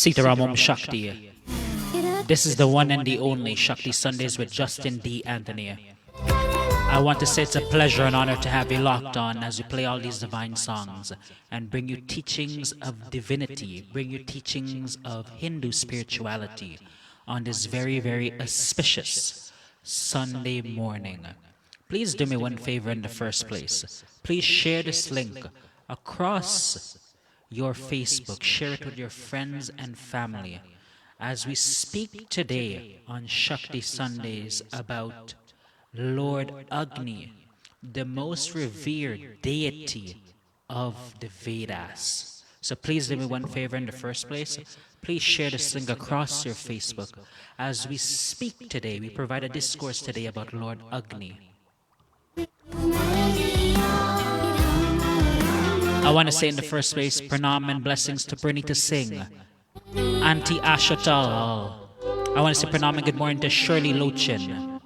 Sitaramam Shakti. This is the one and the only Shakti Sundays with Justin D. Anthony. I want to say it's a pleasure and honor to have you locked on as we play all these divine songs and bring you teachings of divinity, bring you teachings of Hindu spirituality on this very, very auspicious Sunday morning. Please do me one favor in the first place. Please share this link across your Facebook. Share it with your friends and family as we speak today on Shakti Sundays about Lord Agni, the most revered deity of the Vedas. So please do me one favor in the first place. Please share this link across your Facebook. As we speak today, we provide a discourse today about Lord Agni. I want to say in the first place, pranam and blessings to Pranita Singh, Auntie Ashatal. I want to say pranam and good morning to Shirley Lochin.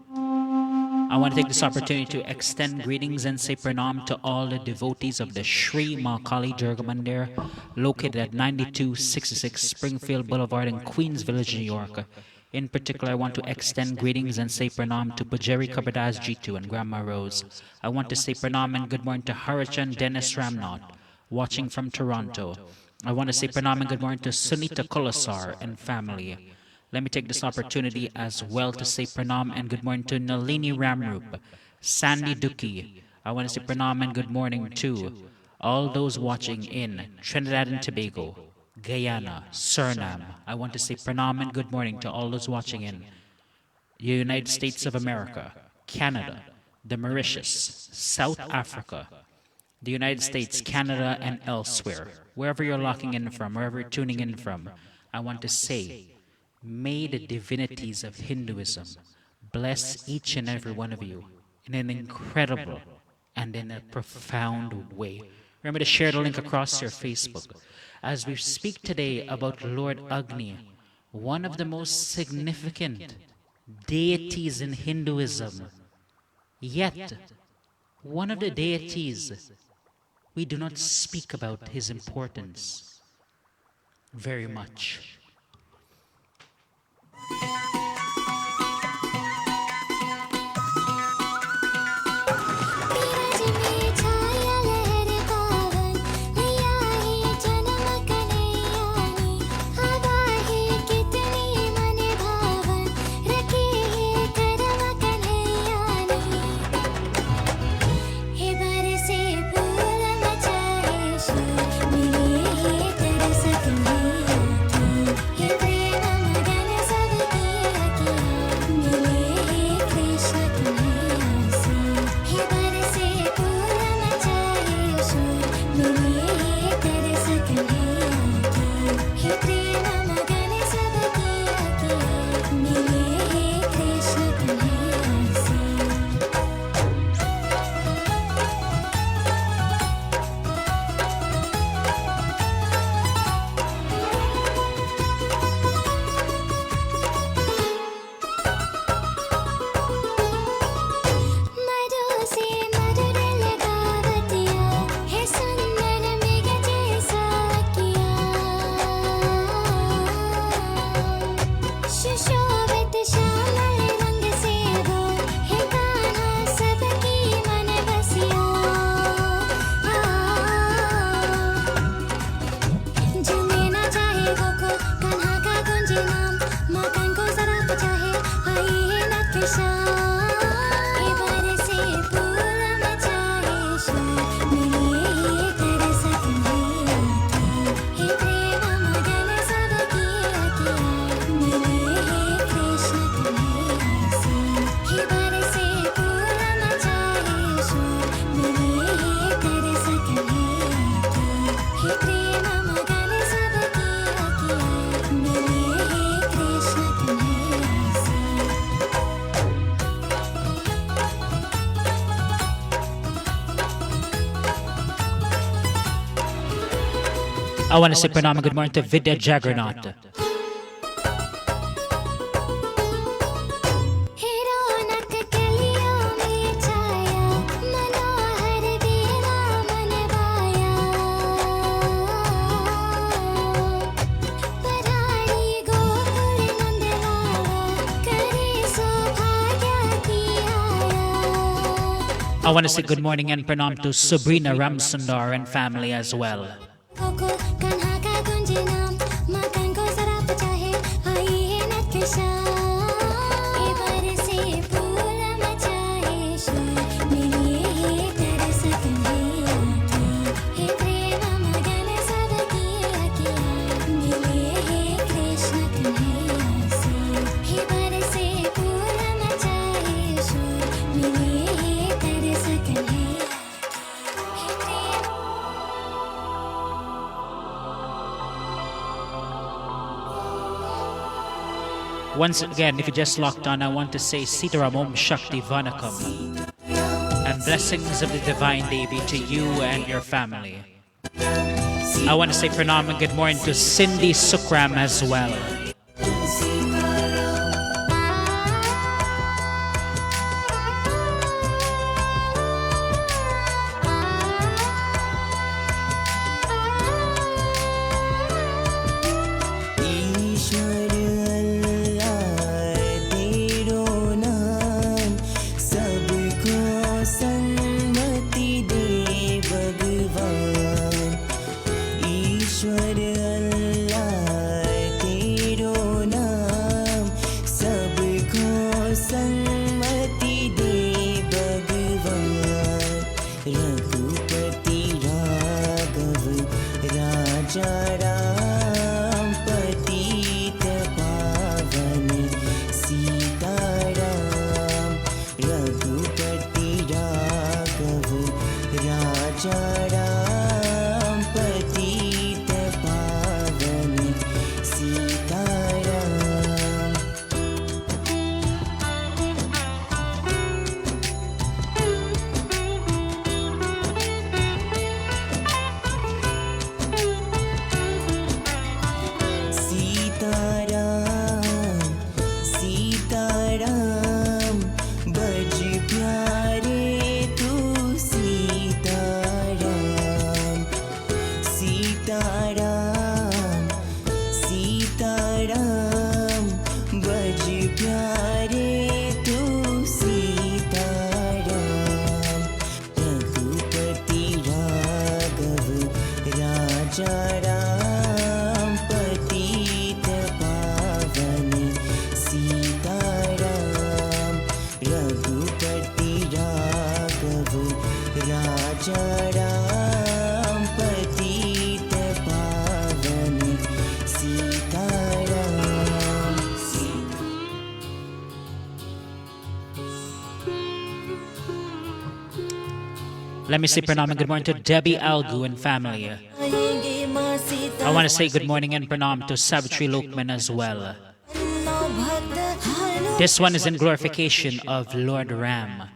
I want to take this opportunity to extend greetings and say pranam to all the devotees of the Sri Mahakali Durga Mandir, located at 9266 Springfield Boulevard in Queens Village, New York. In particular, I want to extend greetings and say pranam to Pujari Kabardas G2 and Grandma Rose. I want to say pranam and good morning to Harachan Dennis Ramnath, watching from Toronto. I want to say pranam and good morning to Sunita Kolasar and family. Let me take this opportunity as well to say pranam and good morning to Nalini Ramrup, Sandy Duki. I want to say pranam and good morning to all those watching in Trinidad and Tobago, Guyana, Suriname. I want to say pranam and good morning to all those watching in the United States of America, Canada, the Mauritius, South Africa, the United States, Canada, and elsewhere. Wherever you're locking in from, wherever you're tuning in from, I want to say, may the divinities of Hinduism bless each and every one of you in an incredible and in a profound way. Remember to share the link across your Facebook. As we speak today about Lord Agni, one of the most significant deities in Hinduism, yet one of the deities we do not speak about his importance very much. I want to say pranam and good morning to Vidya Jaggernaut. I want to say good morning and pranam to Sabrina Ramsundar and family as well. Once again, if you just locked on, I want to say Sitaram Om Shakti Vanakam and blessings of the Divine Devi to you and your family. I want to say pranam and good morning to Cindy Sukram as well. Let me say pranam and good morning to Debbie Algu and family. I want to say good morning and pranam to Savitri Lokman as well. This one is in glorification of Lord Ram.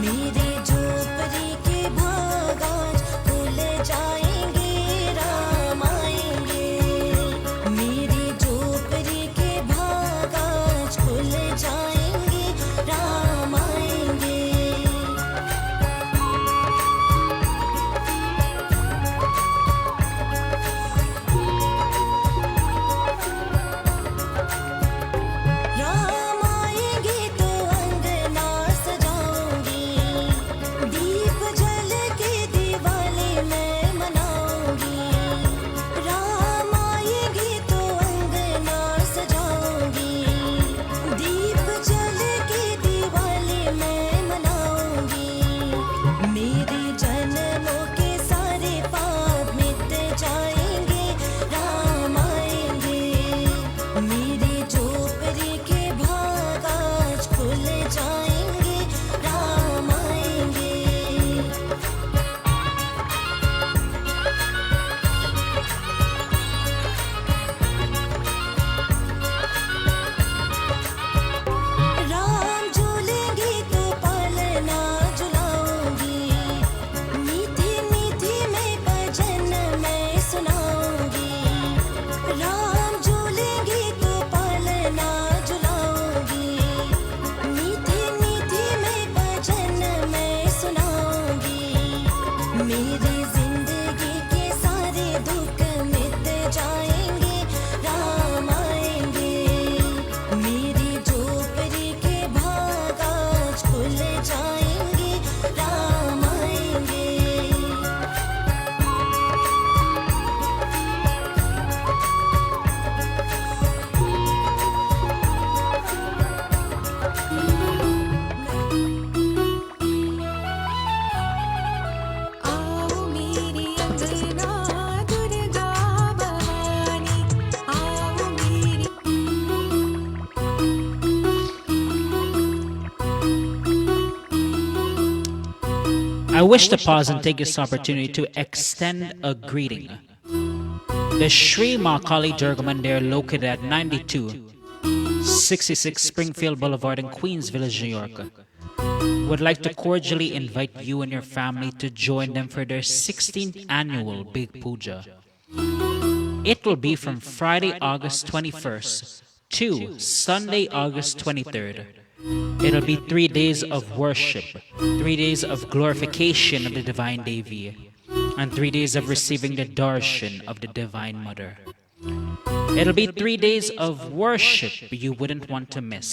मेरे मेरी जिंदगी के सारे दुख मिट जाएंगे, राम आएंगे। मेरी झोपड़ी के भाग आज खुल जाएंगे, राम आएंगे। आओ मेरी अंगना दुर्गा भवानी, आओ मेरी। I wish to pause and take this opportunity to extend a greeting. The Sri Mahakali Durga Mandir, located at 9266 Springfield Boulevard in Queens Village, New York, would like to cordially invite you and your family to join them for their 16th annual Big Puja. It will be from Friday, August 21st to Sunday, August 23rd. It'll be 3 days of worship, 3 days of glorification of the Divine Devi, and 3 days of receiving the darshan of the Divine Mother. It'll be 3 days of worship you wouldn't want to miss.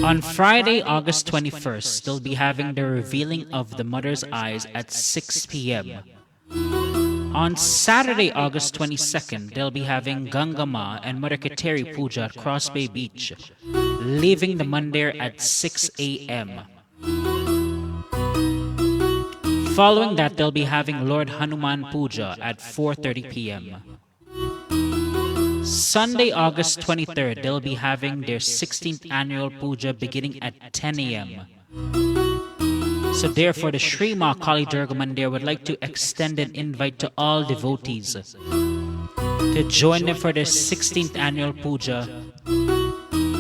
On Friday, August 21st, they'll be having the revealing of the Mother's Eyes at 6 p.m. On Saturday, August 22nd, they'll be having Gangama and Mother Kateri Puja at Cross Bay Beach, leaving the mandir at 6 a.m. Following that, they'll be having Lord Hanuman Puja at 4:30 p.m. Sunday, August 23rd, they'll be having their 16th annual puja beginning at 10 a.m. So therefore, the Sri Mahakali Durga Mandir would like to extend an invite to all devotees to join them for their 16th annual puja.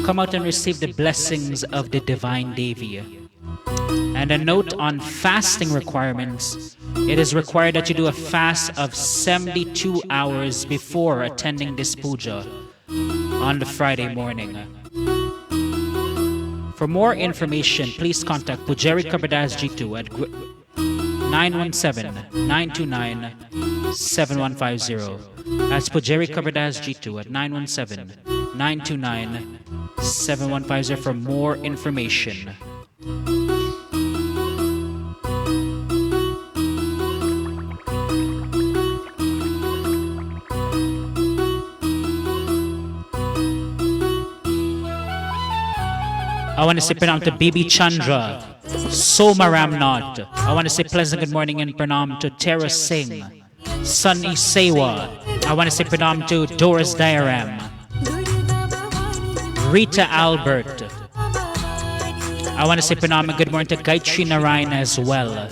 Come out and receive the blessings of the Divine Devi. And a note on fasting requirements. It is required that you do a fast of 72 hours before attending this puja on the Friday morning. For more information, please contact Pujari Kabardas G2 at 917-929-7150. That's Pujari Kabardas G2 at 917-929-7150 for more information. I want to say pranam to Bibi Chandra, Soma Ramnath. I want to say pleasant good morning and pranam to Tara Singh, Sunny Sewa. I want to say pranam to Doris Diaram, Rita Albert. I want to say pranam and good morning to Gayatri Narayan as well.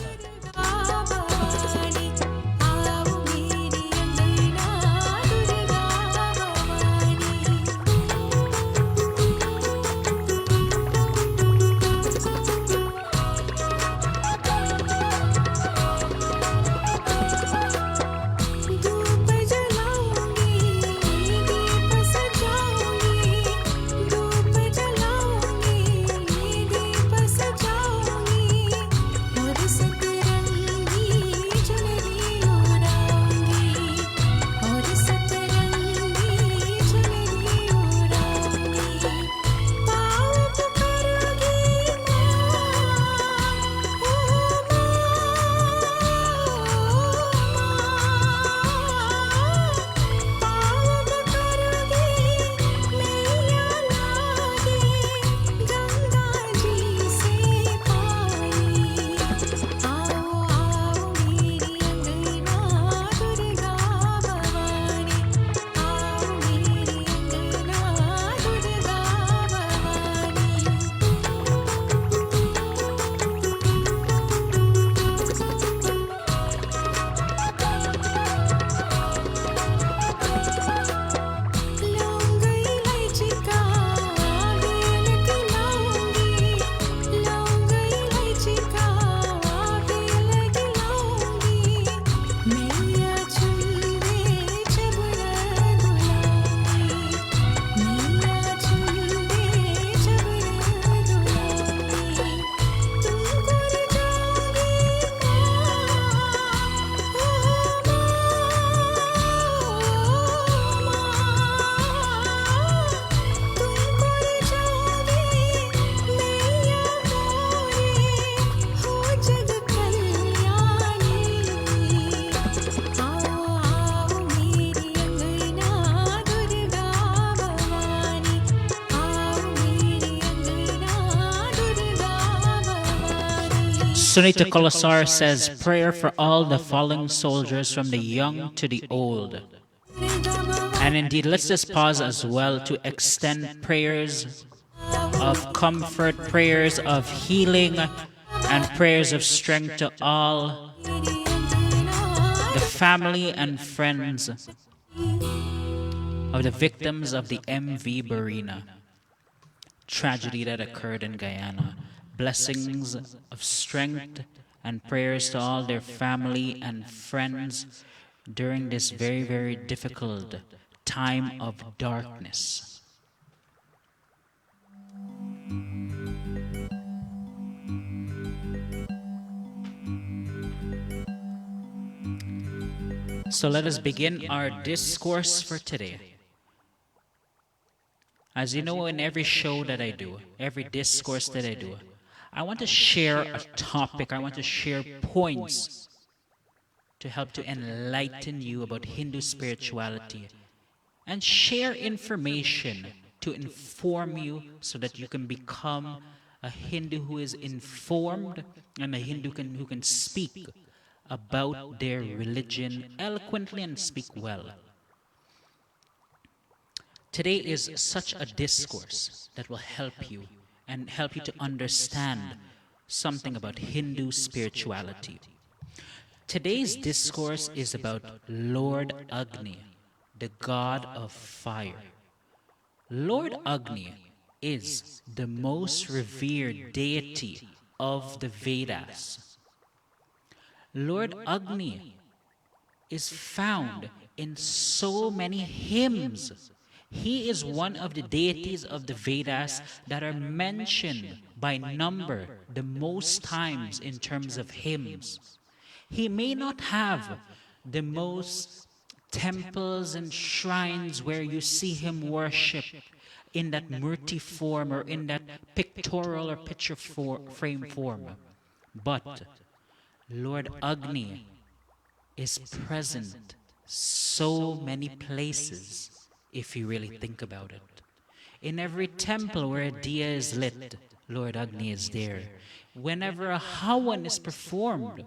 दीप सजाऊंगी, और सत Sunita Kolasar says, prayer for all the fallen soldiers from the young to the old. And indeed, let's just pause as well to extend prayers of comfort, prayers of healing, and prayers of strength to all the family and friends of the victims of the MV Barina tragedy that occurred in Guyana. Blessings of strength and prayers to all their family and friends during this very, very difficult time of darkness. So let us begin our discourse for today. As you know, in every show that I do, every discourse that I do, I want to share a topic, I want to share points to help to enlighten you about Hindu spirituality and share information to inform you so that you can become a Hindu who is informed and a Hindu who can speak about their religion eloquently and speak well. Today is such a discourse that will help you and help you to understand something about Hindu spirituality. Today's discourse is about Lord Agni, the god of fire. Lord Agni is the most revered deity of the Vedas. Lord Agni is found in so many hymns. He is one of the deities of the Vedas that are mentioned by number the most times in terms of hymns. He may not have the most temples and shrines where you see him worship in that murti form or in that pictorial or picture frame form. But Lord Agni is present so many places if you really think about it. In every temple where a diya is lit, Lord Agni is there. Whenever a hawan is performed,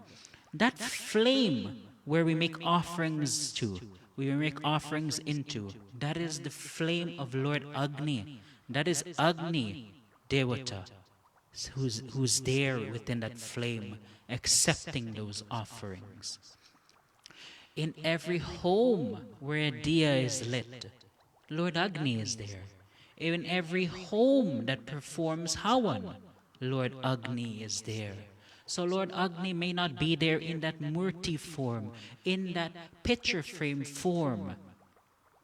that flame where we make offerings to, we make offerings into, that is the flame of Lord Agni. That is Agni Devata, who's there within that flame, accepting those offerings. In every home where a diya is lit, Lord Agni is there. In every home that performs hawan, Lord Agni is there. So Lord Agni may not be there in that murti form, in that picture frame form,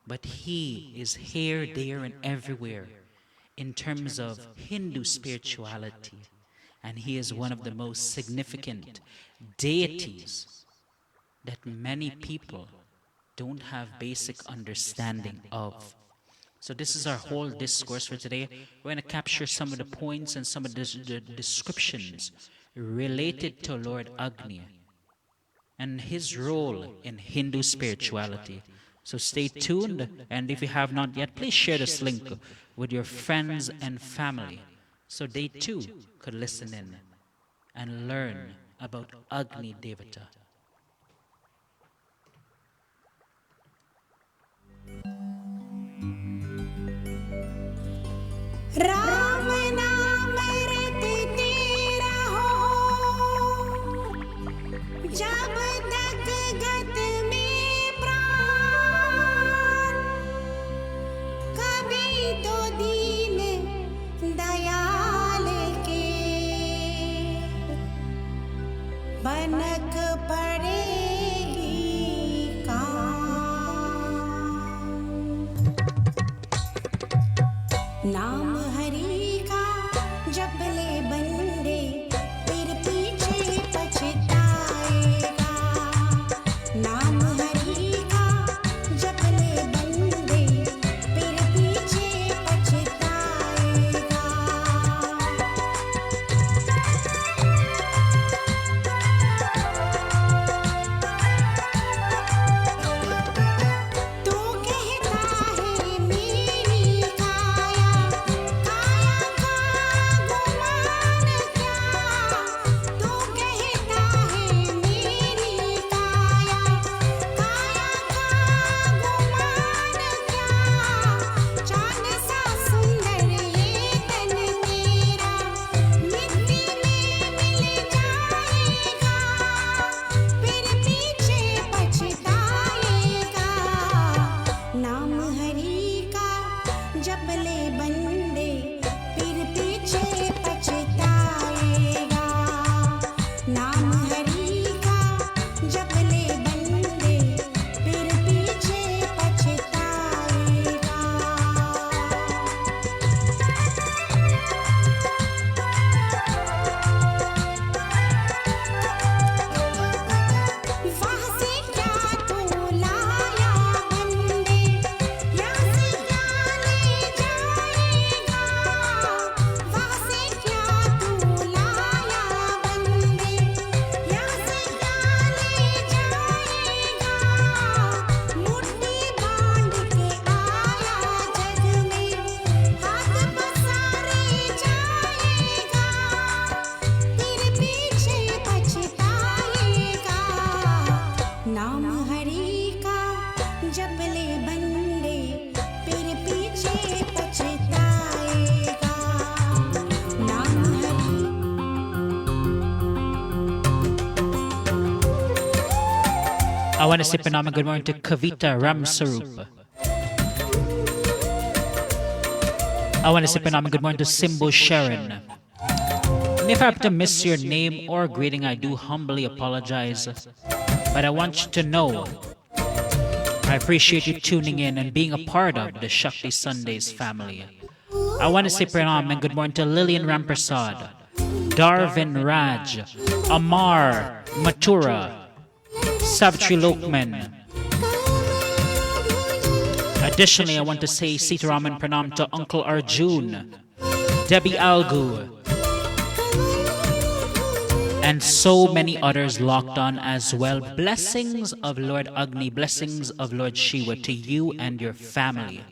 but he is here, there, and everywhere in terms of Hindu spirituality. And he is one of the most significant deities that many people don't have basic understanding of. So this is our whole discourse for today. We're going to capture some of the points and some of the descriptions related to Lord Agni and his role in Hindu spirituality. So stay tuned, and if you have not yet, please share this link with your friends and family so they too could listen in and learn about Agni Devata. Ram नाम रटते रहो जब तक गत में प्राण कभी तो दीन दयाल के बनक पड़ेगी काम नाम हरि का जप ले बंदे फिर पीछे पछताएगा नाम हरि का जप ले बंदे फिर पीछे पछताएगा तू कहता है मेरी काया काया का I want to say Pranam and good morning to Kavita Ramsarup. I want to say Pranam and good morning to Simbo Sharon. And if I happen to miss your name or greeting, I do humbly apologize. But I want you to know I appreciate you tuning in and being a part of the Shakti Sundays family. I want to say Pranam and good morning to Lillian Ramprasad, Darvin Raj, Amar Mathura, Savitri Lokman. Additionally, I want to say Sitaram and Pranam to Uncle Arjun, Debbie Algu, and so many others locked on as well. Blessings of Lord Agni, blessings of Lord Shiva to you and your family.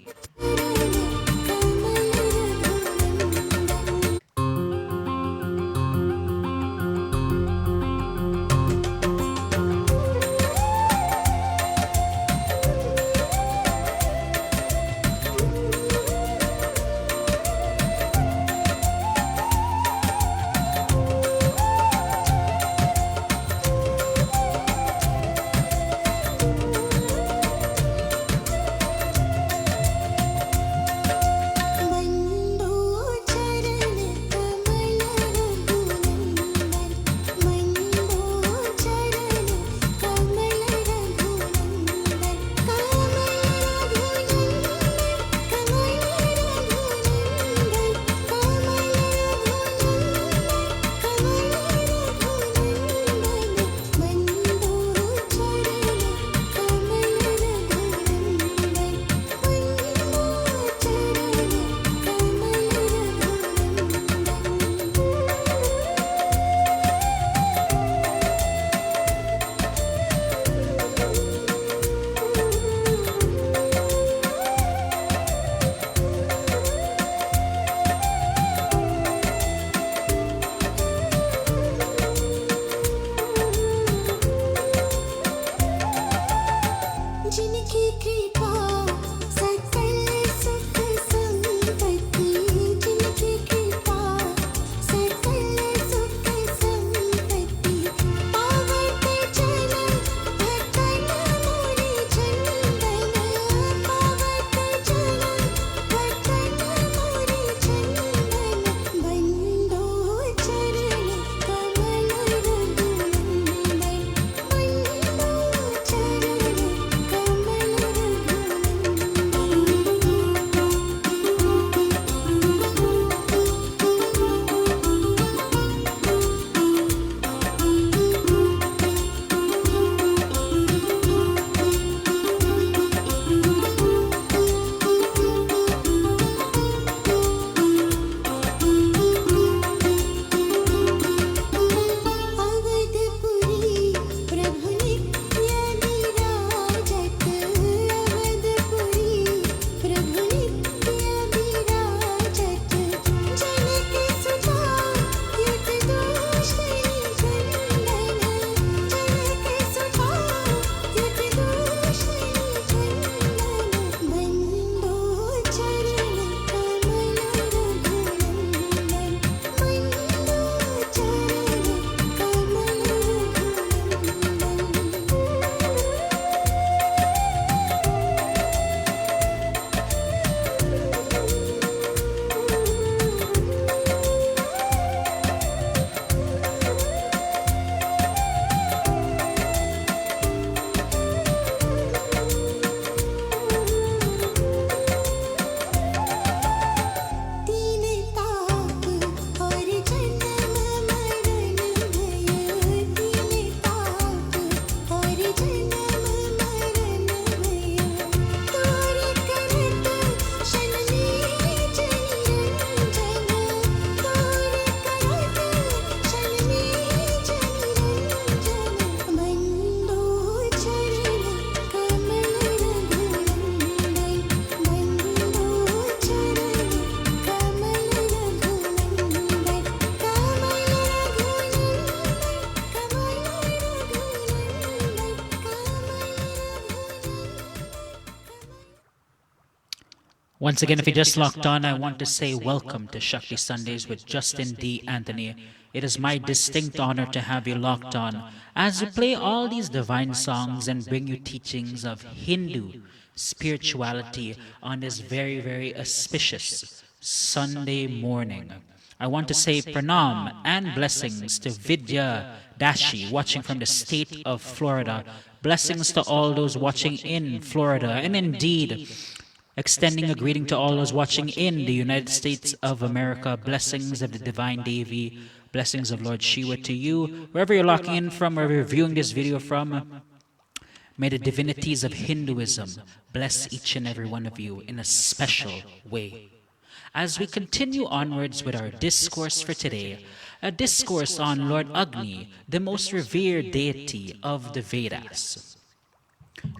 Once again, if you just locked on, I want to say welcome to Shakti Sundays with Justin D. Anthony. It is my distinct honor to have you locked on as we play all these divine songs and bring you teachings of Hindu spirituality on this very, very auspicious Sunday morning. I want to say pranam and blessings to Vidya Dashi watching from the state of Florida. Blessings to all those watching in Florida, and indeed extending a greeting to all those watching in the United States of America. Blessings of the Divine Devi, blessings of Lord Shiva to you, wherever you're locking in from, wherever you're viewing this video from. May the divinities of Hinduism bless each and every one of you in a special way. As we continue onwards with our discourse for today, a discourse on Lord Agni, the most revered deity of the Vedas.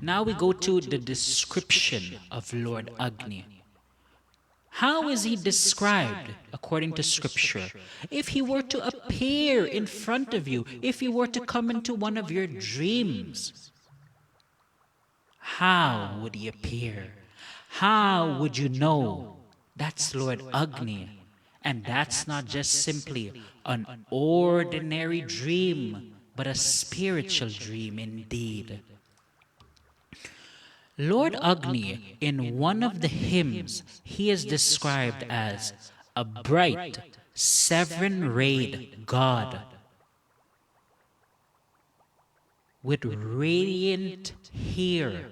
Now we go to the description of Lord Agni. How is he described according to scripture? If he were to appear in front of you, if he were to come into one of your dreams, how would he appear? How would you know that's Lord Agni? And that's not just simply an ordinary dream, but a spiritual dream indeed. Lord Agni, in one of the hymns, he is described as a bright, seven-rayed god with radiant hair.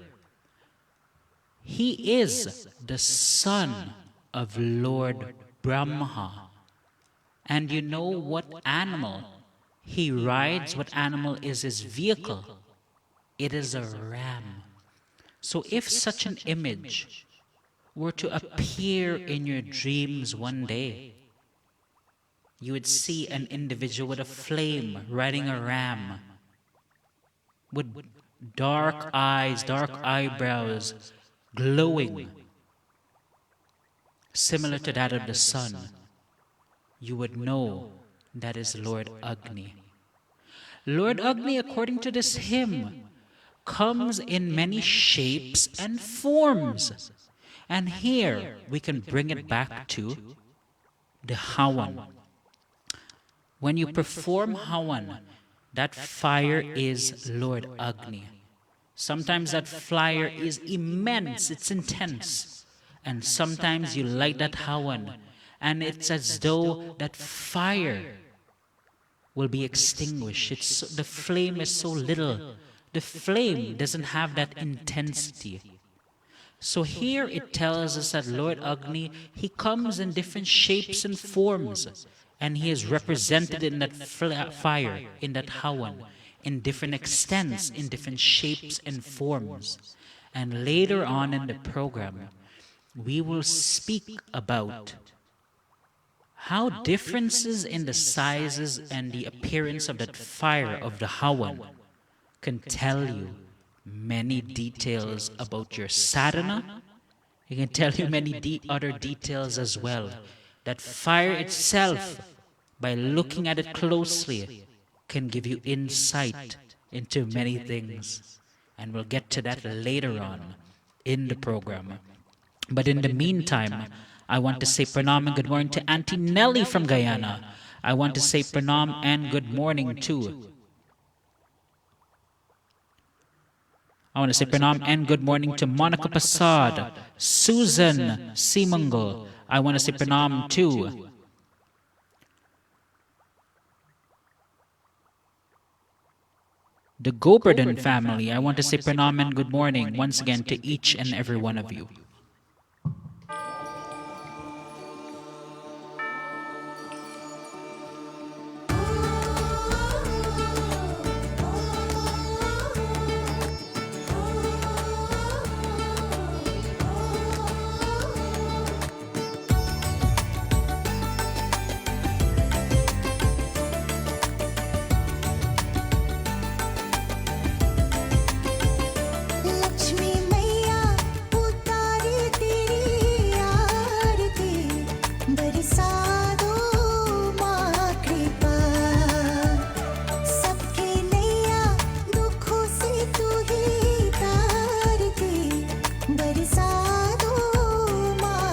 He is the son of Lord Brahma. And you know what animal he rides, what animal is his vehicle? It is a ram. So if such an image were to appear in your dreams one day, you would see an individual with a flame riding a ram, with dark eyes, dark eyebrows, glowing, similar to that of the sun. You would know that is Lord Agni. Lord Agni, according to this hymn, comes in many shapes and forms. And here we can bring it back to the Hawan. When you perform Hawan, that fire is Lord Agni. Sometimes that fire is immense, it's intense. And sometimes you light that Hawan, and it's as though that fire will be extinguished. The flame is so little. The flame doesn't have that intensity. So here it tells us that Lord Agni, he comes in different shapes and forms. And he is represented in that fire, in that Hawan, in different extents, in different shapes and forms. And later on in the program, we will speak about how differences in the sizes and the appearance of that fire of the Hawan can tell you many details about your sadhana. It can tell you many other details as well. That fire itself, by looking at it closely, can give you insight into many things. And we'll get to that later on in the program. But in the meantime, I want to say pranam and good morning to Auntie Nelly from Guyana. I want to say pranam and good morning too. I want to say pranam and good morning to Monica Pasad, Susan Simango. I want to say pranam too. The Goberdon family. I want to say pranam and good morning once again to each and every one of you. Lakshmi मैया उतारी तेरी आरती बरसा दो माँ कृपा सबके नैया दुखों से तू ही तारती बरसा दो माँ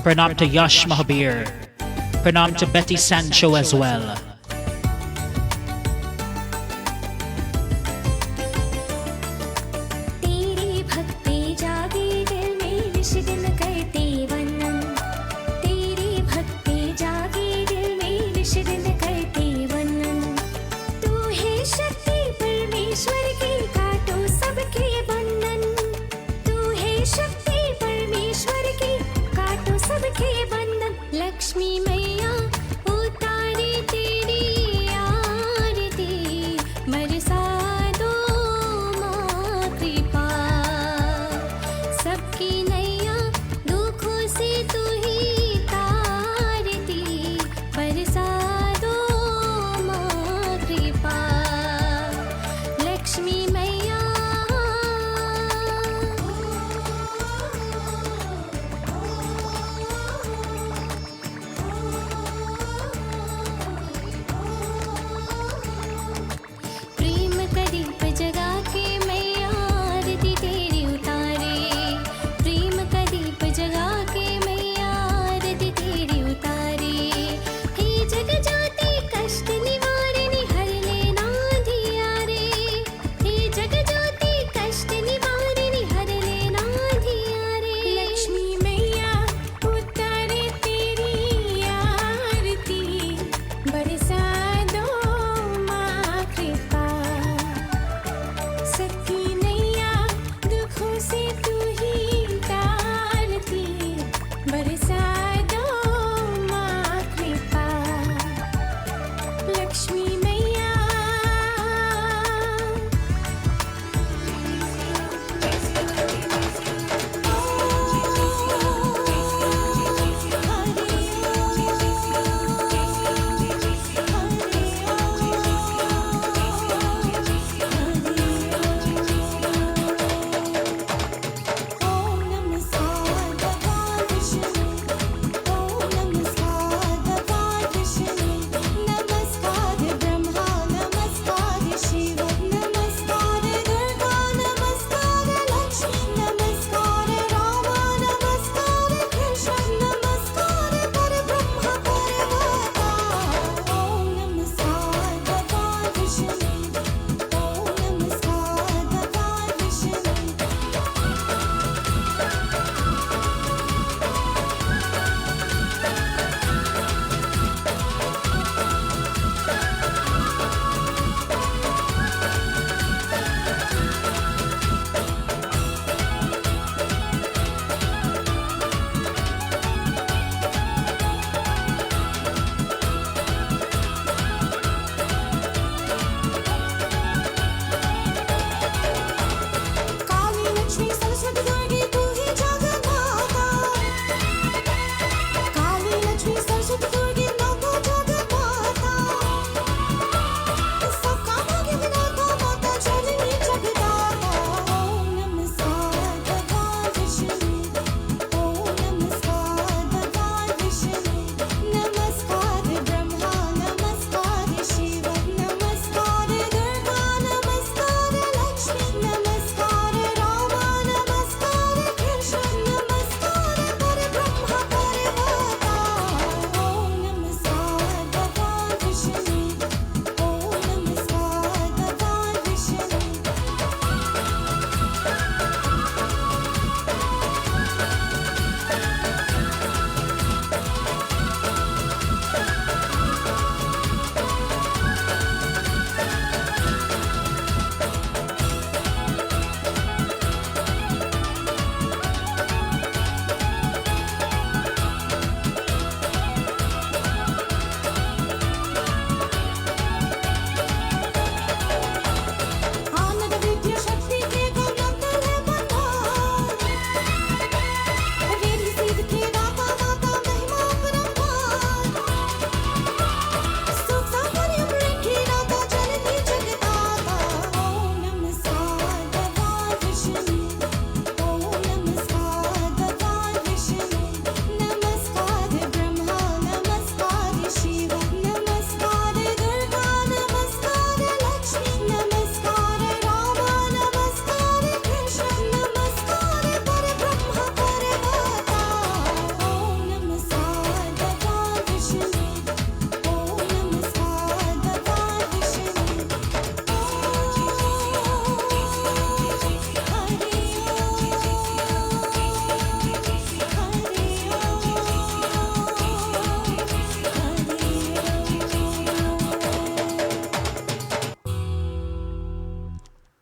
Pranam to Yash Mahabir. Pranam to Betty Sancho as well. Lakshmi मैया उतारी तेरी आरती बरसा दो माँ कृपा सबकी नैया दुखों से तू ही तारती बरसा दो माँ कृपा लक्ष्मी मैया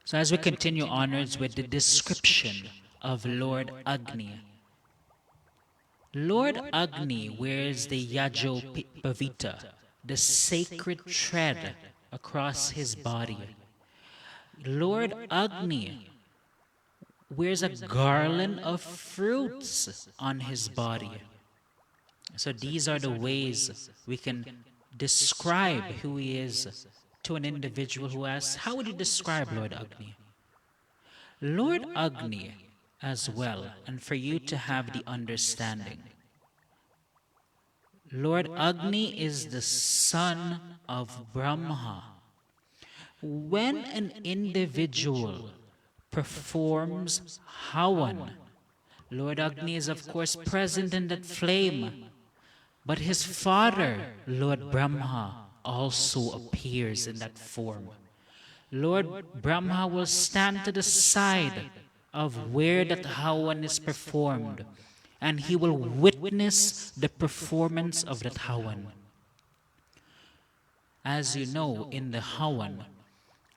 So as we continue onwards with the description of Lord Agni, Lord Agni wears the Yajo Pavita, the sacred thread across his body. Lord Agni wears a garland of fruits on his body. So these are the ways we can describe who he is to an individual who asks, how would you describe Lord Agni? Lord Agni as well, and for you to have the understanding. Lord Agni is the son of Brahma. When an individual performs Hawan, Lord Agni is of course present in that flame, but his father, Lord Brahma, also appears in that form. Lord Brahma will stand to the side of where that Hawan is performed, and he will witness the performance of that Hawan. As you know, in the Hawan,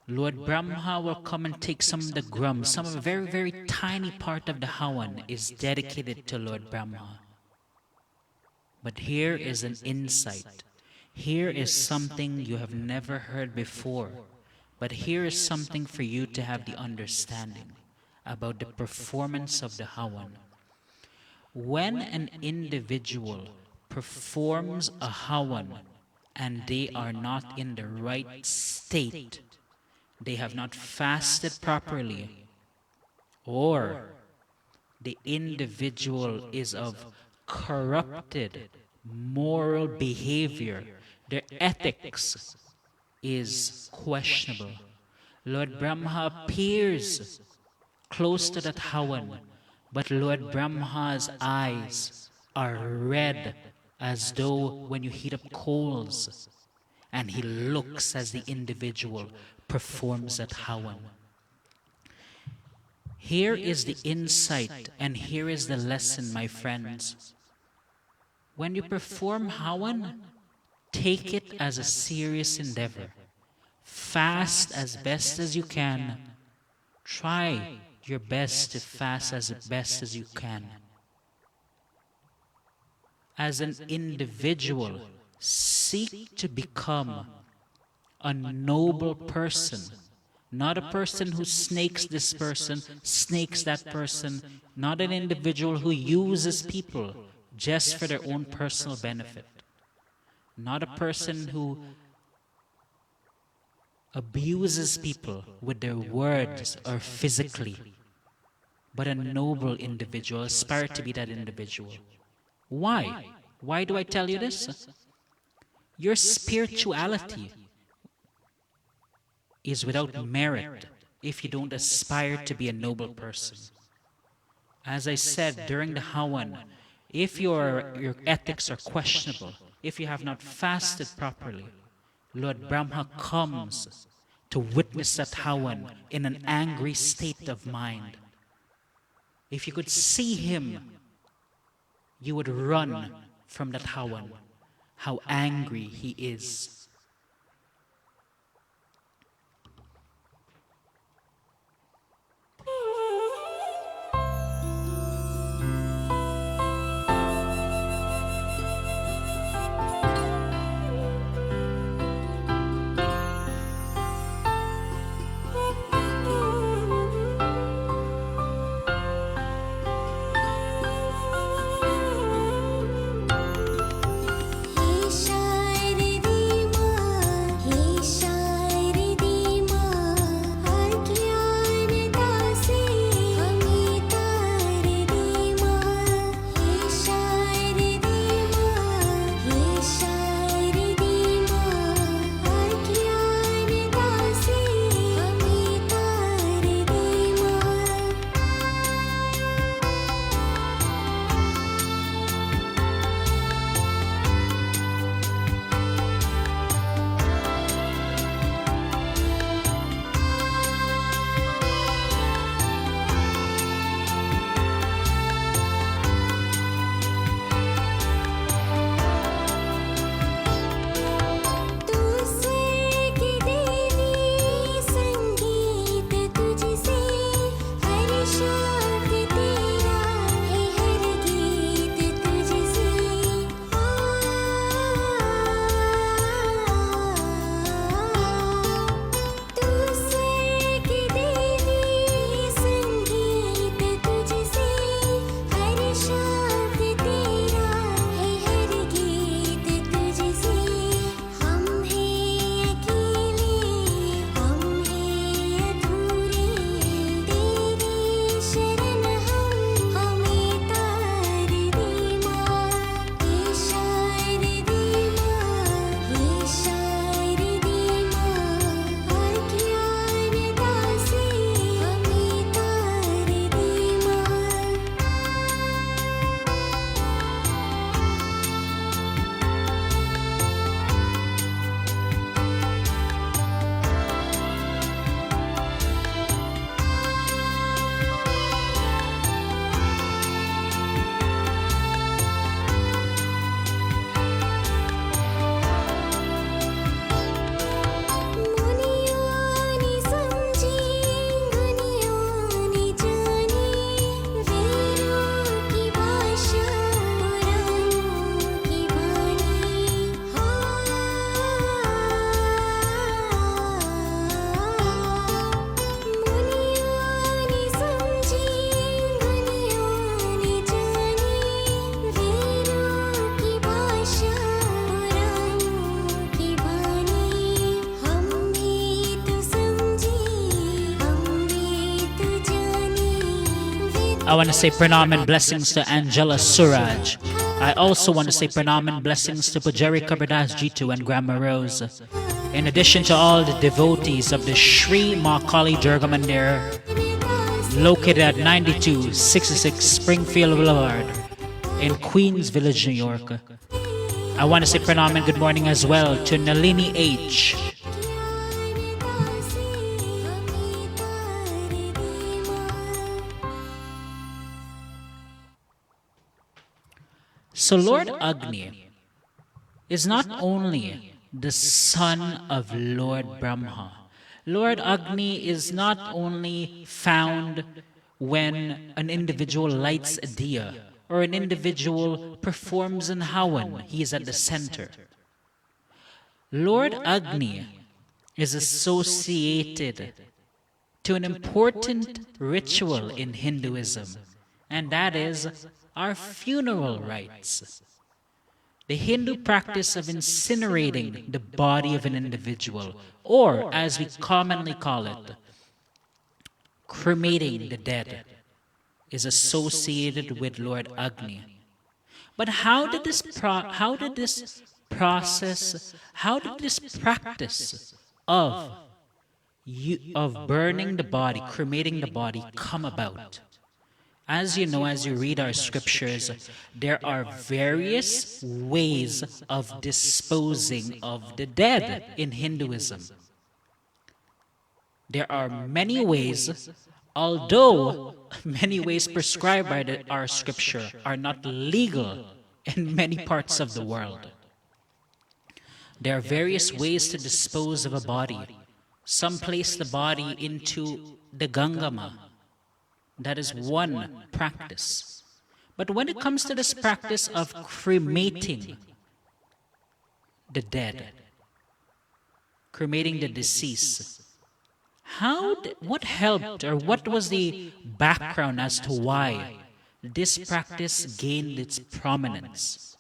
Lord Brahma will come and take some of the grums, some of a very, very tiny part of the Hawan is dedicated to Lord Brahma. But here is an insight. Here is something you have never heard before. But here is something for you to have the understanding about the performance of the Hawan. When an individual performs a Hawan and they are not in the right state, they have not fasted properly, or the individual is of corrupted moral behavior, their ethics is questionable. Lord Brahma appears close to that Hawan, but Lord Brahma's eyes are red as though when you heat up coals, and he looks as the individual performs that Hawan. Here is the insight, and here is the lesson, my friends. When you perform Hawan, take it as a serious endeavor. Fast as best as you can. Try your best to fast as best as you can. As an individual, seek to become a noble person. Not a person who snakes this person, snakes that person. Not an individual who uses people just for their own personal benefit. Not a person who abuses people with their words or physically, but a noble individual. Aspire to be that individual. Why? Why do I tell you this? Your spirituality is without merit if you don't aspire to be a noble person. As I said during the Hawan, if your ethics are questionable, if you have not fasted properly, Lord Brahma comes to witness that Hawan in an angry state of mind. If you could see him, you would run from that Hawan, how angry he is. Shayari I want to say pranam and blessings to Angela Suraj. I also want to say pranam and blessings to Pujari Kabardas Jitu and Grandma Rose. In addition to all the devotees of the Sri Mahakali Durga Mandir, located at 9266 Springfield Boulevard in Queens Village, New York. I want to say pranam and good morning as well to Nalini H. So Lord Agni is not only the son of Lord Brahma. Lord Agni is not only found when an individual lights a diya or an individual performs an hawan. He is at the center. Lord Agni is associated to an important ritual in Hinduism, and that is our funeral rites. The Hindu practice of incinerating the body of an individual, or as we commonly call it, cremating the dead, is associated with Lord Agni. But how did this practice of burning the body, cremating the body come about? As you know, as you read our scriptures, there are various ways of disposing of the dead in Hinduism. There are many ways, although many ways prescribed by our scripture are not legal in many parts of the world. There are various ways to dispose of a body. Some place the body into the Gangama. That is one practice. But when it comes to this practice of cremating the dead, cremating the deceased, what helped or what was the background as to why this practice gained its prominence?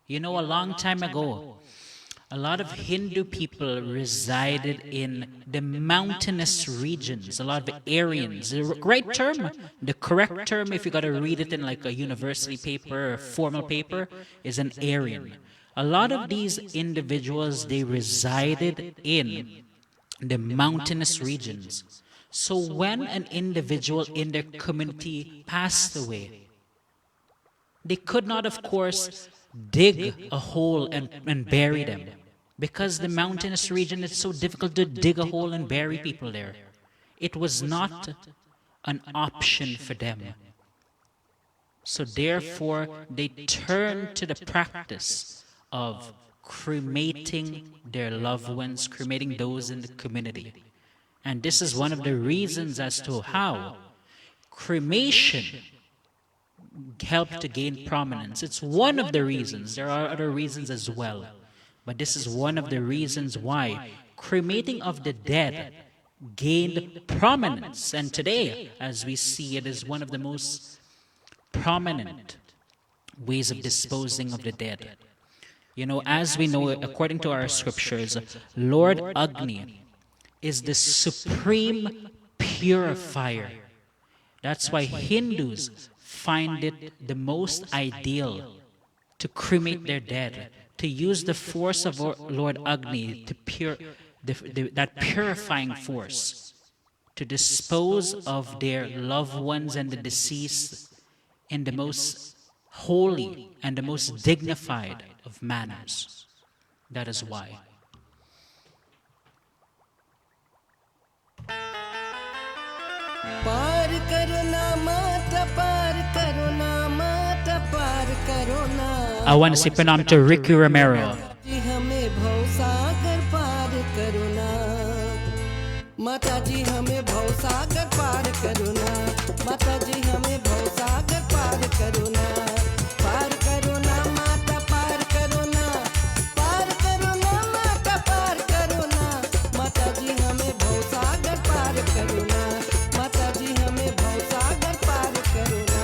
You know, a long time ago, a lot of Hindu people resided in the mountainous regions, a lot of Aryans. The right term, the correct term, if you got to read it in like a university paper or formal paper, is an Aryan. A lot of these individuals, they resided in the mountainous regions. So when an individual in their community passed away, they could not, of course, dig a hole and bury them. Because the mountainous region, it's so difficult to dig a hole and bury people there. It was not an option for them. So therefore, they turned to the practice of cremating their loved ones, cremating those in the community. And this is one of the reasons as to how cremation helped to gain prominence. It's one of the reasons. There are other reasons as well. But this is one of the reasons why cremating of the dead gained prominence. And today, as we see, it is one of the most prominent ways of disposing of the dead. You know, as we know, according to our scriptures, Lord Agni is the supreme purifier. That's why Hindus find it the most ideal to cremate their dead, to use the force of Lord Agni, that purifying force, to dispose of their loved ones and the deceased in the most holy and the most dignified of manners. That is why. पार करो ना माता पार करो ना माता पार करो ना I want to say pranam to Ricky Romero. जी हमें भवसागर पार करो ना माता जी हमें भवसागर पार करो ना माता जी हमें भवसागर पार करो ना माता पार करो ना माता पार करो ना माता जी हमें भवसागर पार करो ना माता जी हमें भवसागर पार करो ना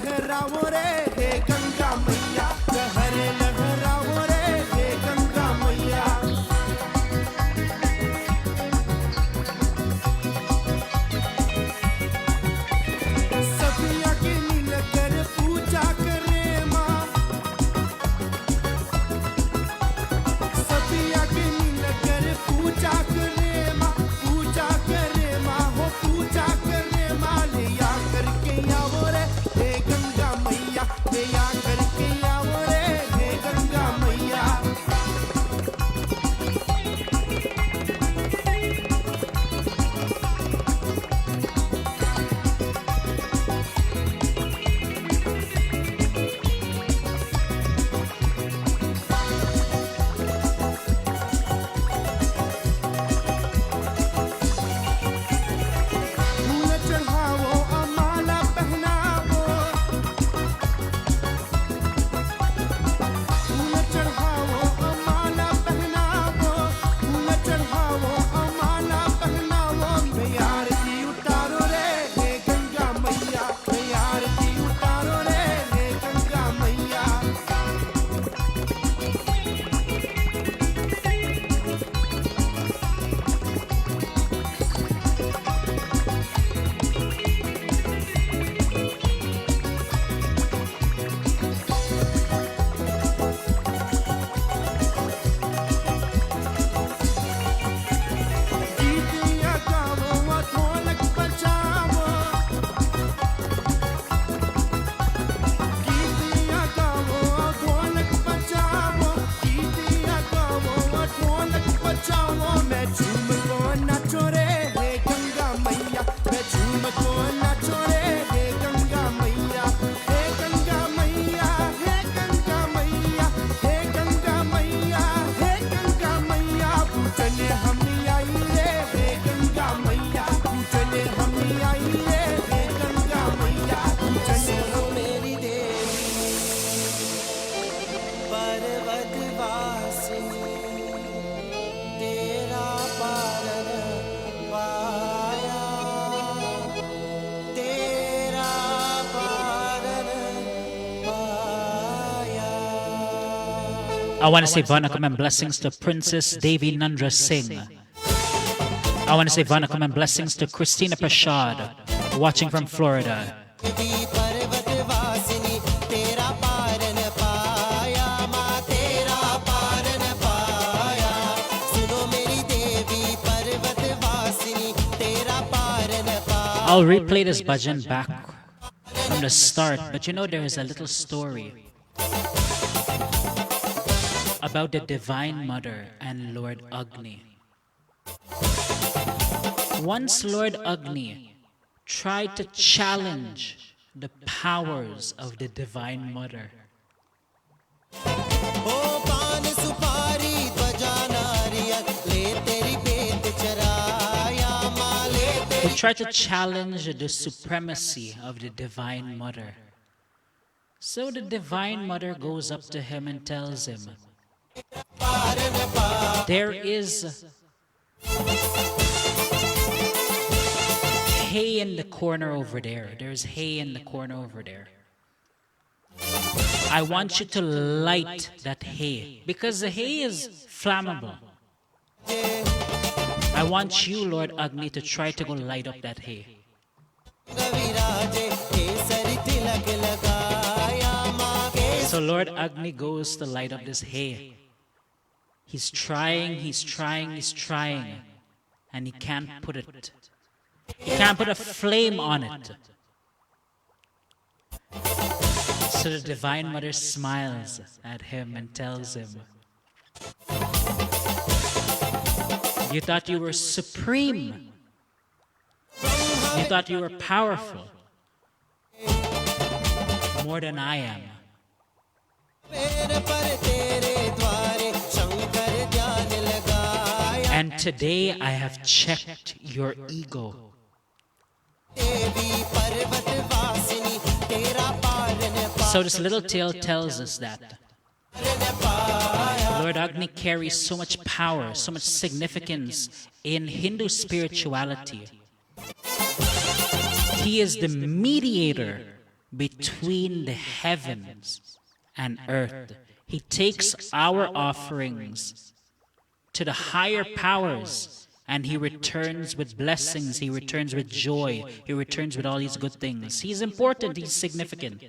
लहराओ रे हे गंगा मैया लहर लहराओ रे हे गंगा मैया सफिया के नील कर पूजा करे माँ सफिया के नील कर पूजा करे माँ हो पूजा करे माँ लिया करके आओ रे हे गंगा मैया लिया करके आओ रे हे गंगा मैया फूल चढ़ाओ अमाला पहनाओ फूल चढ़ाओ अमाला पहनाओ फूल चढ़ाओ अमाला पहनाओ मैं आरती उतारो रे हे गंगा मैया मैं आरती उतारो रे हे गंगा मैया गीतियाँ गाओ ढोलक बजाओ गीतियाँ गाओ ढोलक बजाओ गीतियाँ गाओ ढोलक बजाओ मैं झूम को नाचो रे हे गंगा मैया मैं झूम को नाचो रे हे गंगा मैया हे गंगा मैया हे गंगा मैया हे गंगा मैया हे गंगा मैया पूजन हम आई रे हे गंगा मैया पूजन हम आई रे हे गंगा मैया पूजन हो मेरी देवी पर्वत वासिनी तेरा पालन पाया तेरा पालन पाया I want to say Vanakkam and blessings to Princess Devi Nandra Singh. I want to say Vanakkam and blessings to Christina Prashad, watching from Florida. देवी पर्वत वासिनी तेरा पारन पाया माँ तेरा पारन पाया सुनो मेरी देवी पर्वत वासिनी तेरा पारन पाया I'll replay this bhajan back from the start, but you know there is a little story about the Divine Mother and Lord Agni. Once Lord Agni tried to challenge the powers of the Divine Mother. ओ पान सुपारी ध्वजा नारियल ले तेरी बेत चराया माँ ले He tried to challenge the supremacy of the Divine Mother. So the Divine Mother goes up to him and tells him, there is hay in the corner over there. There's hay in the corner over there. I want you to light that hay because the hay is flammable. I want you, Lord Agni, to try to go light up that hay. So Lord Agni goes to light up this hay. He's trying, and he can't put it. He can't put a flame on it. So the Divine Mother smiles at him and tells him, you thought you were supreme. You thought you were powerful. More than I am. And today I have checked your ego. So this little tale tells us that Lord Agni carries so much power, so much significance in Hindu spirituality. He is the mediator between the heavens and earth. He takes our offerings to the higher powers, and He returns with blessings, He returns with joy, He returns with all these good things. He's important, He's significant.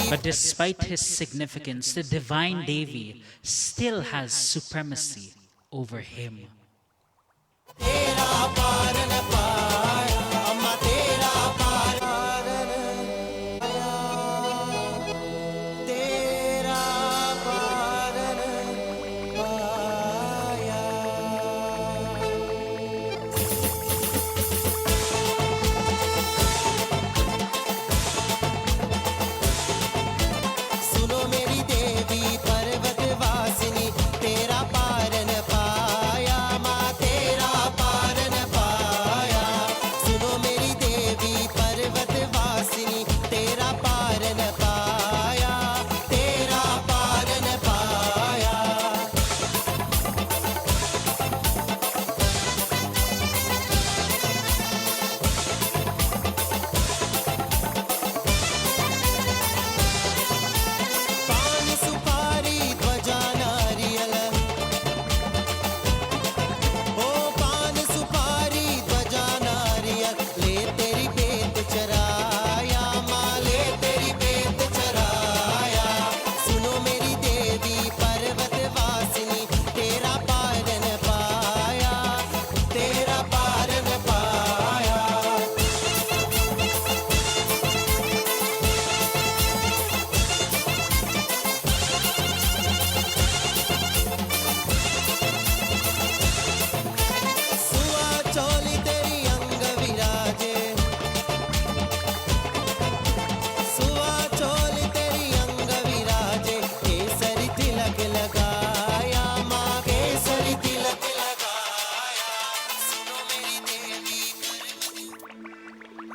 But despite His significance, the divine Devi still has supremacy over Him.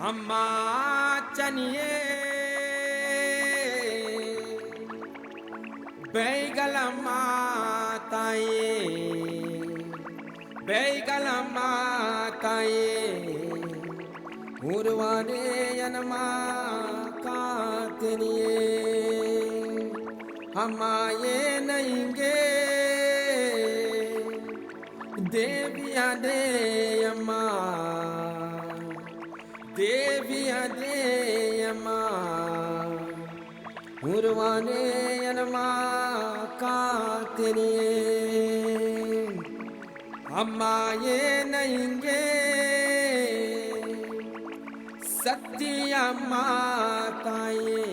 अम्मा चनिए bagel माताए उर्वाने यनमा कातनिए अम्मा ये नहींगे देविया दे अम्मा देविया दे अम्मा उर्वाने यनमा कातनिए अम्मा ये नहींगे सत्य माताए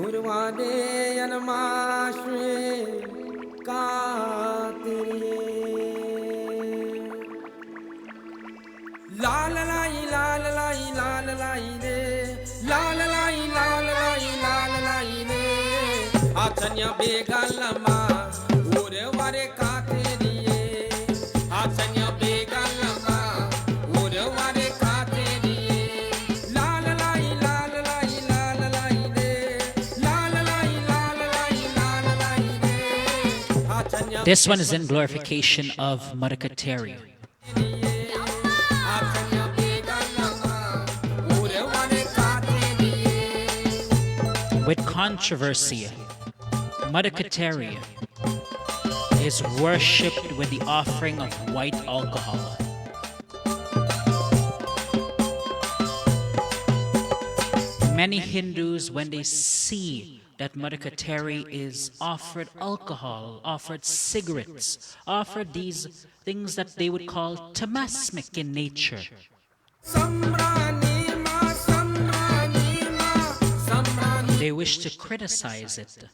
उर्वाने यनमाश्रे कातरिए लाल लाई लाल लाई लाल लाई रे लाल लाई लाल लाई लाल लाई रे आचन्या बेगलमा उर्वारे कातरिए आचन्या बेगलमा उर्वारे कातरिए लाल लाई लाल लाई लाल लाई रे लाल लाई लाल लाई लाल लाई रे आचन्या This one is in glorification of Madhukateri. With controversy, Madhukateri is worshipped with the offering of white alcohol. Many Hindus, when they see that Madhukateri is offered alcohol, offered cigarettes, offered these things that they would call tamasmic in nature, they wish to criticize it.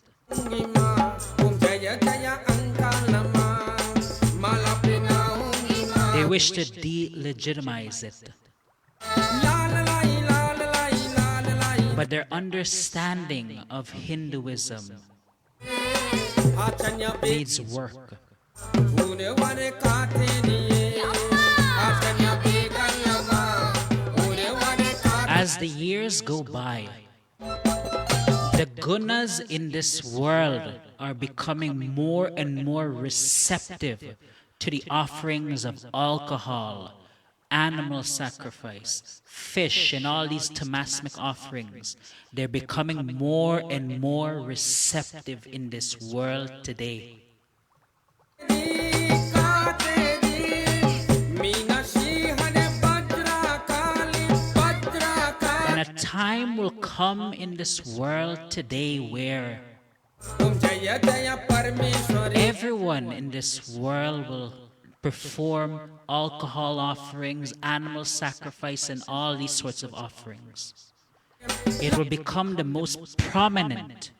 They wish to delegitimize it. But their understanding of Hinduism needs work. As the years go by, the gunas in this world are becoming more and more receptive to the offerings of alcohol, animal sacrifice, fish, and all these Tamasmic offerings. They're becoming more and more receptive in this world today. And a time will come in this world today where everyone in this world will perform alcohol offerings, animal sacrifice, and all these sorts of offerings. It will become the most prominent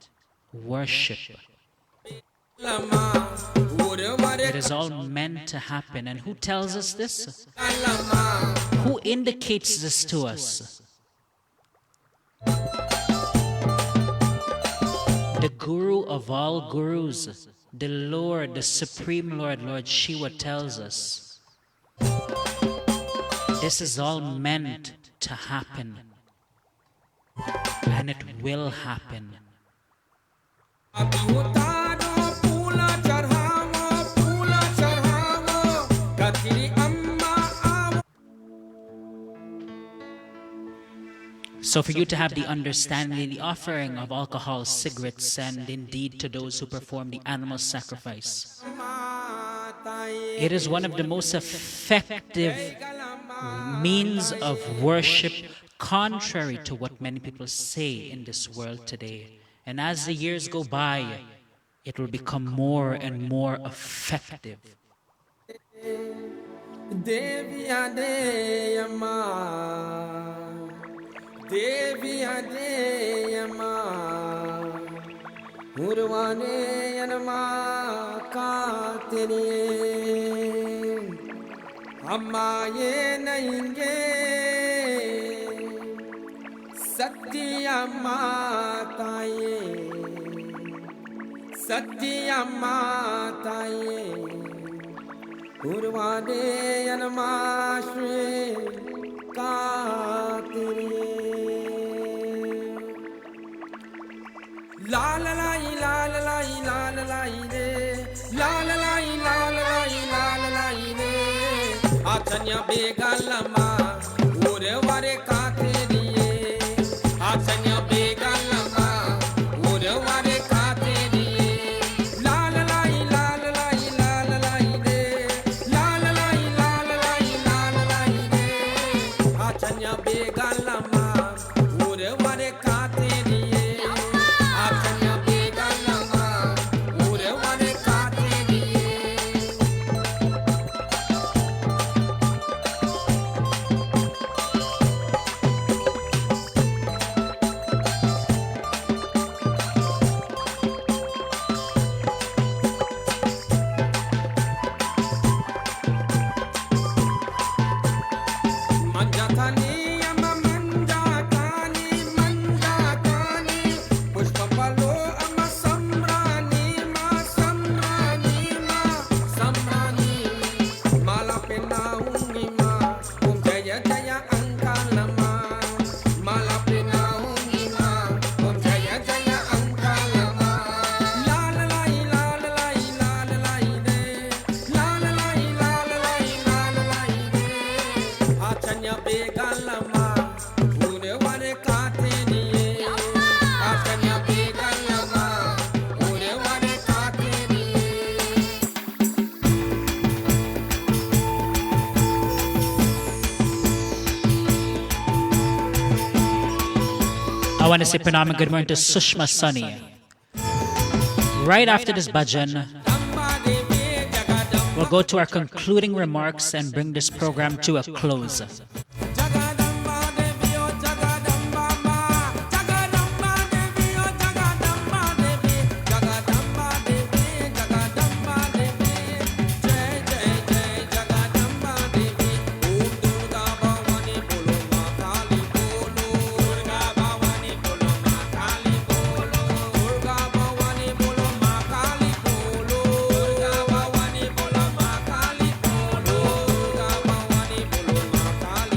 worship. It is all meant to happen. And who tells us this? Who indicates this to us? The Guru of all Gurus, the Lord, the Supreme Lord, Lord Shiva tells us this is all meant to happen, and it will happen. So for you to have the understanding, the offering of alcohol, cigarettes, and indeed to those who perform the animal sacrifice, it is one of the most effective means of worship, contrary to what many people say in this world today. And as the years go by, it will become more and more effective. Deviya deyama Urvane yanama kateriye Amma ye nahinge Satya mataye Satya mataye Urvane yanama shri kateriye La la la la la la la la la de la la la la la la la la de Achanya begalama ure ware kateriye Achanya begalama ure ware kateriye La la la la la la la la de la la la la la la la de Achanya begalama ure ware kateriye I want to say pranam and good morning to Sushma Sunny. Right after this bhajan, we'll go to our concluding remarks and bring this program to a close. Kali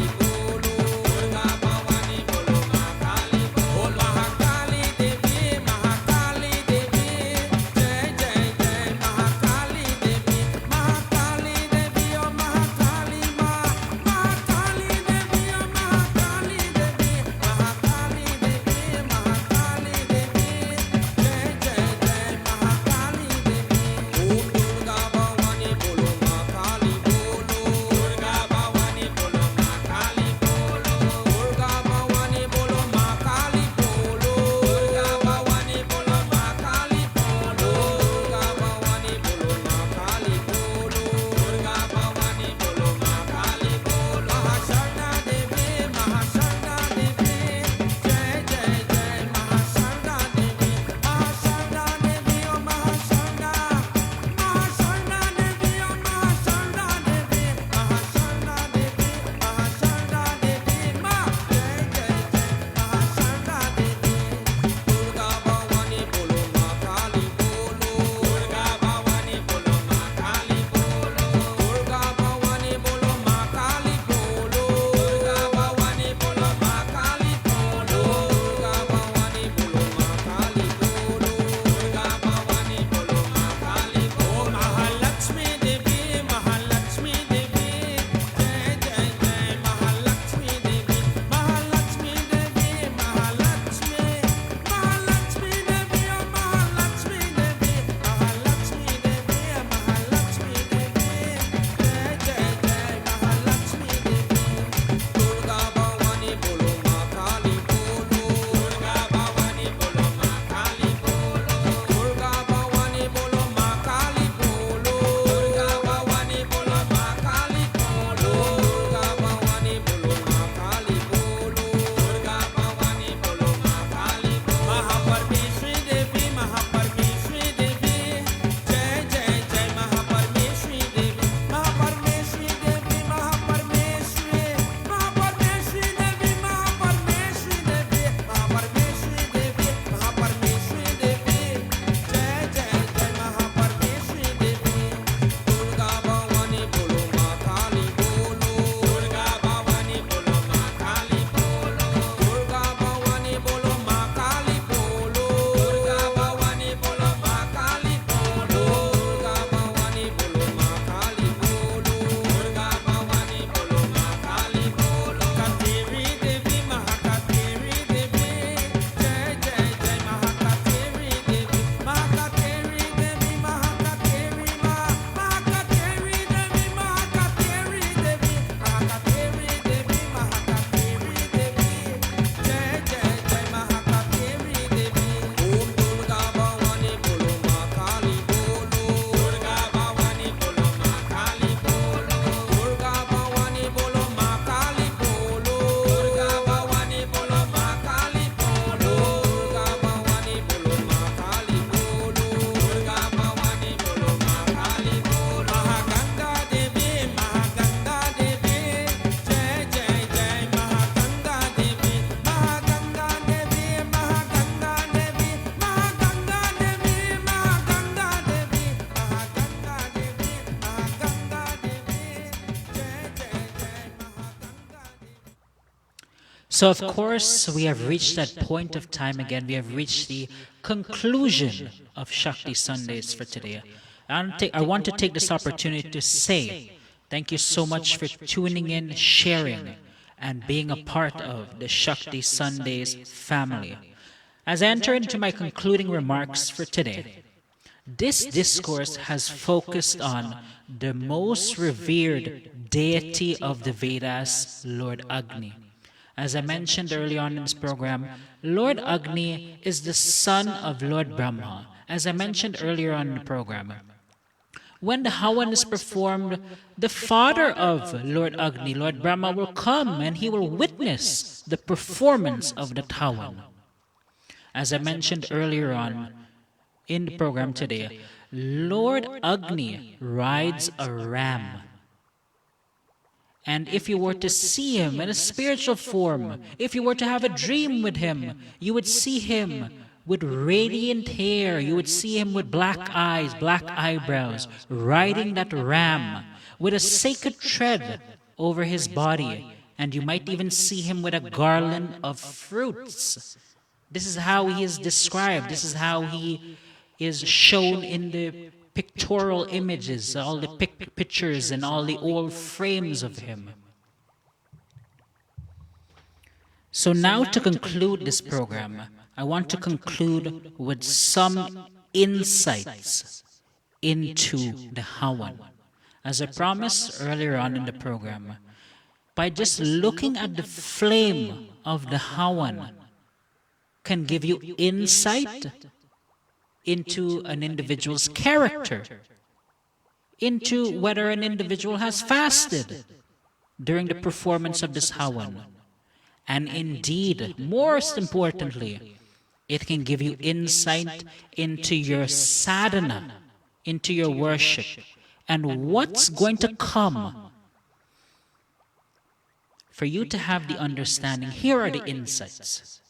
So, of course, we have reached that point of time again. We have reached the conclusion of Shakti Sundays for today. I want to take this opportunity to say thank you so much for tuning in, sharing, and being a part of the Shakti Sundays family. As I enter into my concluding remarks for today, this discourse has focused on the most revered deity of the Vedas, Lord Agni. As I mentioned early on in this program, Lord Agni is the son of Lord Brahma. As I mentioned earlier on in the program, when the Havan is performed, the father of Lord Agni, Lord Brahma, will come and he will witness the performance of the Havan. As I mentioned earlier on in the program today, Lord Agni rides a ram. And if you were to see him in a spiritual form, if you were to have a dream with him, you would see him with radiant hair, you would see him with black eyes, black eyebrows, riding that ram with a sacred thread over his body. And you might even see him with a garland of fruits. This is how he is described. This is how he is shown in the pictorial images, all the pictures and all the old frames of him. So now to conclude this program, I want to conclude with some insights into the Havan. As I promised earlier on in the program, by just looking at the flame of the Havan can give you insight into an individual's character, into whether an individual has fasted during the performance of this Havan. And indeed, most importantly, it can give you insight into your sadhana, into your worship, and what's going to come. For you to have the understanding, here are the insights.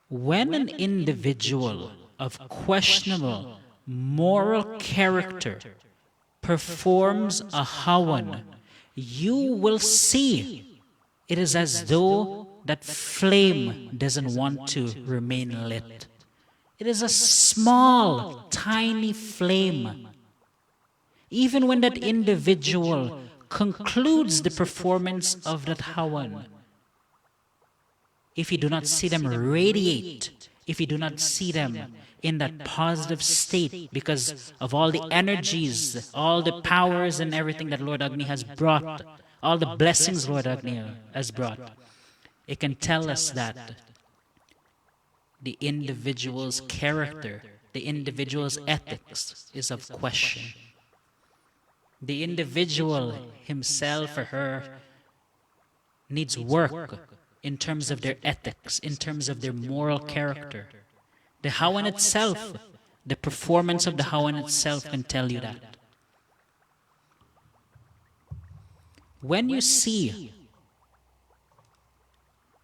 When an individual of questionable moral character performs a Havan, you will see it is as though that flame doesn't want to remain lit. It is a small, tiny flame. Even when that individual concludes the performance of that Havan, if you do not see them radiate, if you do not see them in that positive state because of all the energies, all the powers and everything that Lord Agni has brought, all the blessings Lord Agni has brought, it can tell us that the individual's character, the individual's ethics is of question. The individual himself or her needs work in terms of their ethics, in terms of their moral character. The Havan itself, the performance of the Havan itself can tell you that. When you see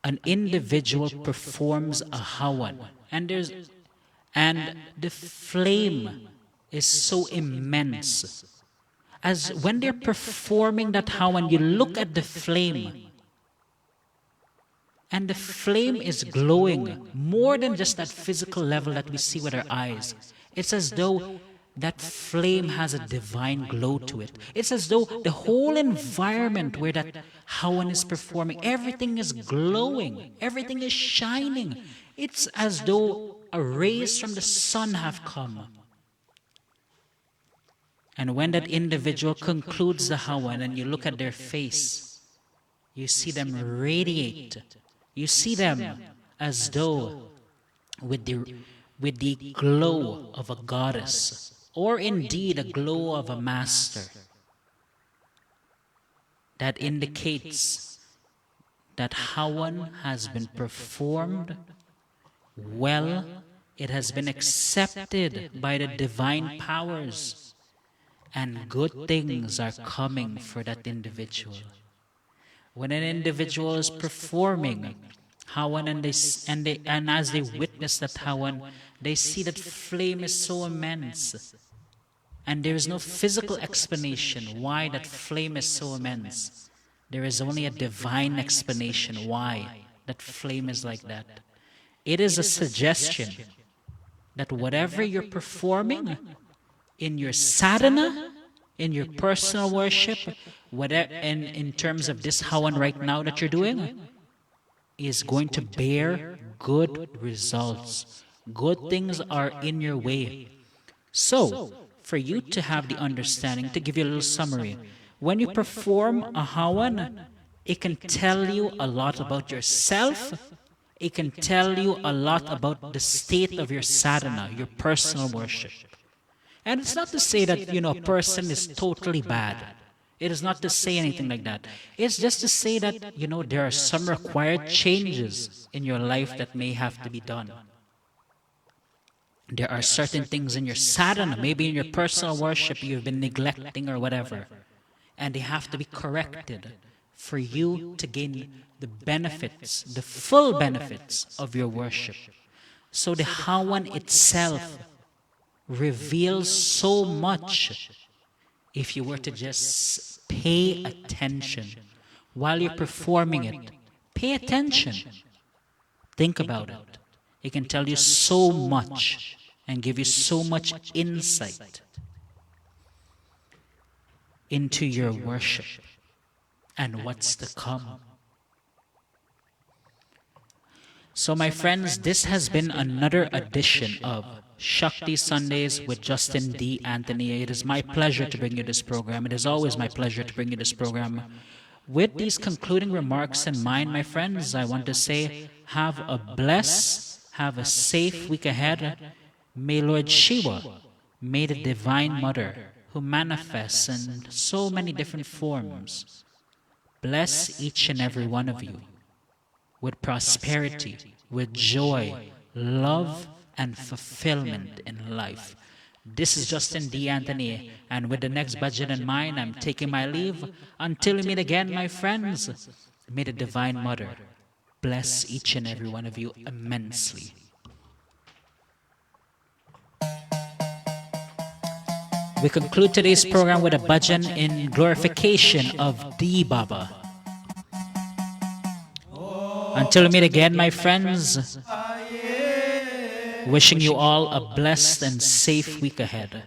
an individual performs a Havan, and the flame is so immense, as when they're performing that Havan, you look at the flame, and the flame is glowing more than just that physical level that we see with our eyes. It's as though that flame has a divine glow to it. It's as though the whole environment where that Havan is performing, everything is glowing, everything is shining. It's as though a rays from the sun have come. And when that individual concludes the Havan and you look at their face, you see them radiate. You see them as though with the glow of a goddess, or indeed a glow of a master. That indicates that Havan has been performed well, it has been accepted by the divine powers, and good things are coming for that individual. When an individual is performing Havan and as they witness that Havan, they see that flame is so immense. And there is no physical explanation why that flame is so immense. There is only a divine explanation why that flame is like that. It is a suggestion that whatever you're performing in your sadhana, in your personal worship, whatever, and in terms of this Hawan right now that you're doing, is going to bear good results. Good things are in your way. So, for you to have the understanding, to give you a little summary, when you perform a Hawan, it can tell you a lot about yourself. It can tell you a lot about the state of your sadhana, your personal worship. And it's not to say that, a person is totally bad. It is not to say anything like that. It's just to say that, there are some required changes in your life that may have to be done. There are certain things in your sadhana, maybe in your personal worship you've been neglecting or whatever. And they have to be corrected for you to gain the benefits, the full benefits of your worship. So the Hawan itself reveals so much if you were to just pay attention while you're performing it. Pay attention. Think about it. It can tell you so much and give you so much insight into your worship and what's to come. So my friends, this has been another edition of Shakti Sundays with Justin D. Anthony. It is my pleasure to bring you this program. It is always my pleasure to bring you this program. With these concluding remarks in mind, my friends, I want to say, have a blessed, have a safe week ahead. May Lord Shiva, may the Divine Mother, who manifests in so many different forms, bless each and every one of you with prosperity, with joy, love, and fulfillment in life. This is Justin D. Anthony, and with the next budget in mind, I'm taking my leave. Until we meet again, my friends, may the Divine Mother bless each and every one of you immensely. We conclude today's program with a bhajan in glorification of D Baba. Until we meet again, my friends, wishing you all a blessed and safe week ahead.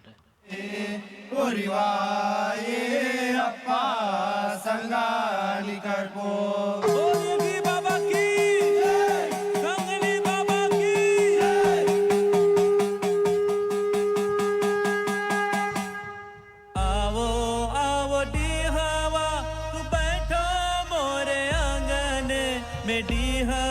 में D